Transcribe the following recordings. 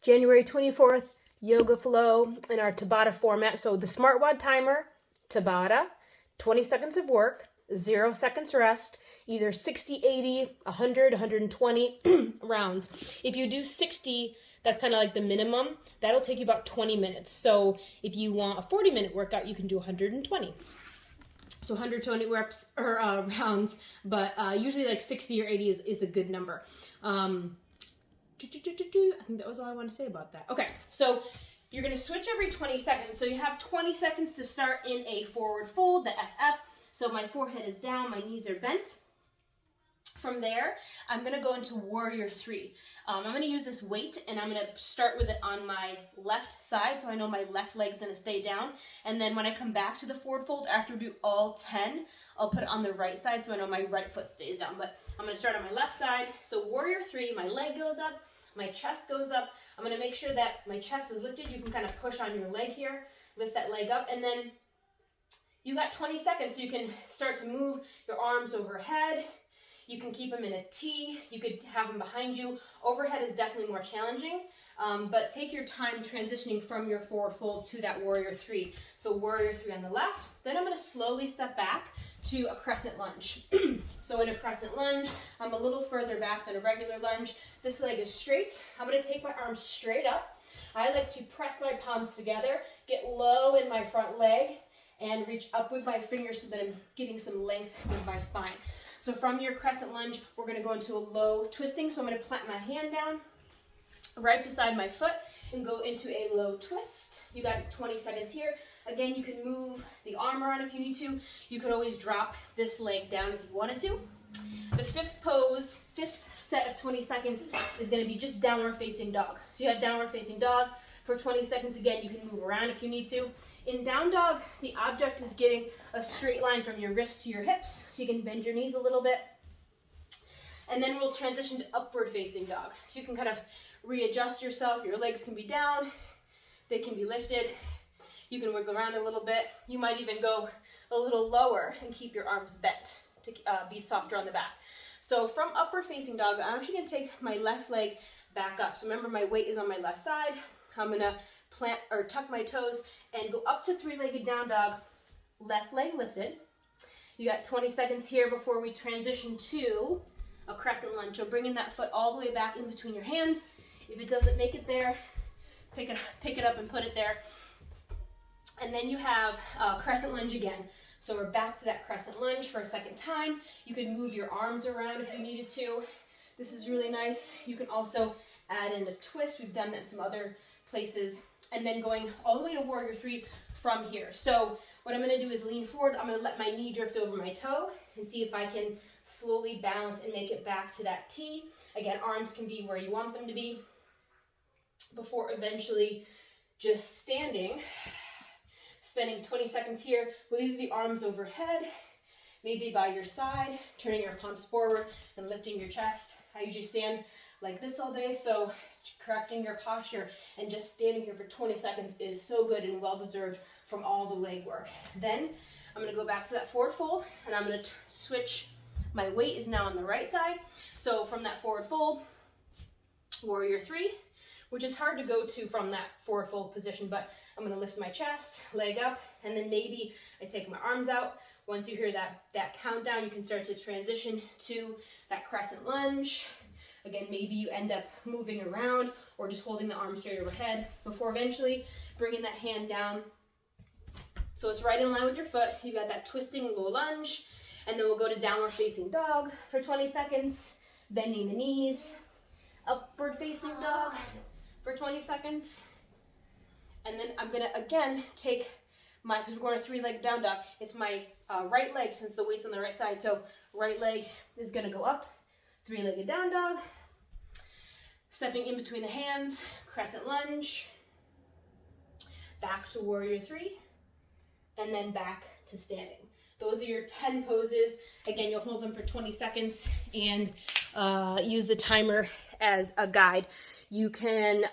January 24th, yoga flow in our Tabata format. So the Smart WOD timer, Tabata, 20 seconds of work, 0 seconds rest, either 60, 80, 100, 120 rounds. If you do 60, that's kind of like the minimum. That'll take you about 20 minutes. So if you want a 40-minute workout, you can do 120. So 120 reps or rounds, but usually like 60 or 80 is a good number. I think that was all I want to say about that. Okay, so you're going to switch every 20 seconds. So you have 20 seconds to start in a forward fold, the FF. So my forehead is down, my knees are bent. From there, I'm going to go into Warrior 3. I'm going to use this weight, and I'm going to start with it on my left side, so I know my left leg's going to stay down. And then when I come back to the forward fold, after we do all 10, I'll put it on the right side, so I know my right foot stays down. But I'm going to start on my left side. So Warrior 3, my leg goes up, my chest goes up. I'm going to make sure that my chest is lifted. You can kind of push on your leg here, lift that leg up, and then you got 20 seconds, so you can start to move your arms overhead. You can keep them in a T. You could have them behind you. Overhead is definitely more challenging, but take your time transitioning from your forward fold to that Warrior 3. So Warrior 3 on the left. Then I'm going to slowly step back to a crescent lunge. So in a crescent lunge, I'm a little further back than a regular lunge. This leg is straight. I'm going to take my arms straight up. I like to press my palms together, get low in my front leg, and reach up with my fingers so that I'm getting some length with my spine. So from your crescent lunge, we're going to go into a low twisting. So I'm going to plant my hand down right beside my foot and go into a low twist. You got 20 seconds here. Again, you can move the arm around if you need to. You could always drop this leg down if you wanted to. The fifth set of 20 seconds is going to be just downward facing dog. So you have downward facing dog for 20 seconds. Again, you can move around if you need to. In down dog, the object is getting a straight line from your wrist to your hips, so you can bend your knees a little bit. And then we'll transition to upward facing dog. So you can kind of readjust yourself. Your legs can be down, they can be lifted. You can wiggle around a little bit. You might even go a little lower and keep your arms bent to be softer on the back. So from upward facing dog, I'm actually going to take my left leg back up. So remember, my weight is on my left side. I'm going to plant or tuck my toes and go up to three-legged down dog, left leg lifted. You got 20 seconds here before we transition to a crescent lunge. So bringing that foot all the way back in between your hands. If it doesn't make it there, pick it up and put it there. And then you have crescent lunge again. So we're back to that crescent lunge for a second time. You can move your arms around if you needed to. This is really nice. You can also add in a twist. We've done that in some other places. And then going all the way to Warrior 3 from here. So what I'm going to do is lean forward. I'm going to let my knee drift over my toe and see if I can slowly balance and make it back to that T. Again, arms can be where you want them to be before eventually just standing, spending 20 seconds here with either the arms overhead, maybe by your side, turning your palms forward and lifting your chest. I usually stand like this all day, so correcting your posture and just standing here for 20 seconds is so good and well-deserved from all the leg work. Then I'm going to go back to that forward fold, and I'm going to switch. My weight is now on the right side. So from that forward fold, Warrior 3, which is hard to go to from that forward fold position, but I'm going to lift my chest, leg up, and then maybe I take my arms out. Once you hear that countdown, you can start to transition to that crescent lunge. Again, maybe you end up moving around or just holding the arm straight overhead before eventually bringing that hand down. So it's right in line with your foot. You got that twisting low lunge, and then we'll go to downward facing dog for 20 seconds, bending the knees, upward facing dog for 20 seconds. And then I'm gonna again take because we're going to three-legged down dog. It's my right leg since the weight's on the right side. So right leg is gonna go up, three-legged down dog, stepping in between the hands, crescent lunge, back to Warrior 3, and then back to standing. Those are your 10 poses. Again, you'll hold them for 20 seconds and use the timer as a guide. You can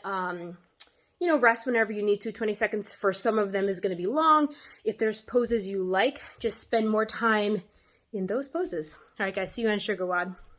rest whenever you need to. 20 seconds for some of them is going to be long. If there's poses you like, just spend more time in those poses. All right, guys, see you on Sugar WOD.